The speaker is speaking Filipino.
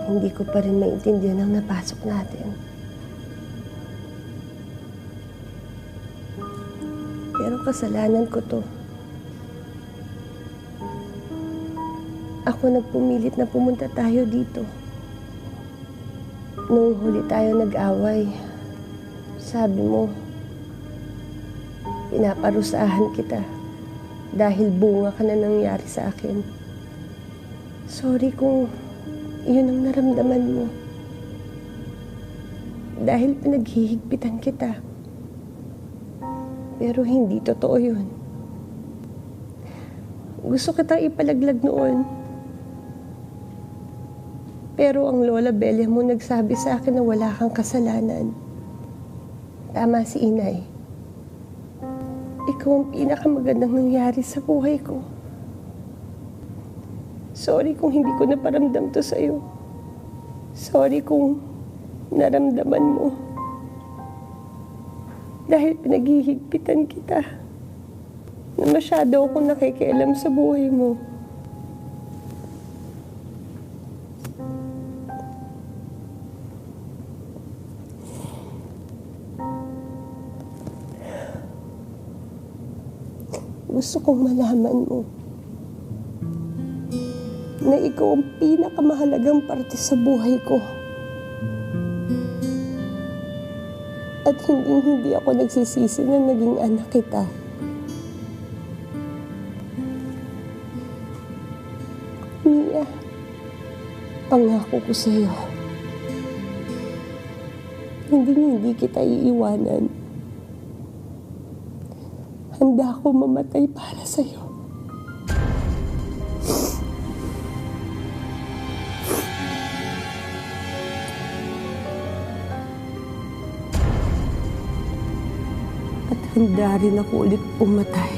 Hindi ko pa rin maintindihan ang napasok natin. Pero kasalanan ko to. Ako nagpumilit na pumunta tayo dito. Noong huli tayo nag-away, sabi mo, pinaparusahan kita dahil bunga ka na nangyari sa akin. Sorry kung yun ang naramdaman mo. Dahil pinaghihigpitan kita. Pero hindi totoo yun. Gusto kitang ipalaglag noon. Pero ang Lola Belia mo nagsabi sa akin na wala kang kasalanan. Tama si Inay. Ikaw ang pinakamagandang nangyari sa buhay ko. Sorry kung hindi ko naparamdam to sa'yo. Sorry kung naramdaman mo. Dahil pinaghihigpitan kita. Na masyado akong nakikialam sa buhay mo. Gusto kong malaman mo na ikaw ang pinakamahalagang parte sa buhay ko. At hindi ako nagsisisi na naging anak kita. Mia, pangako ko sa'yo, hindi kita iiwanan. Handa ako mamatay para sa'yo. At handa rin ako ulit pumatay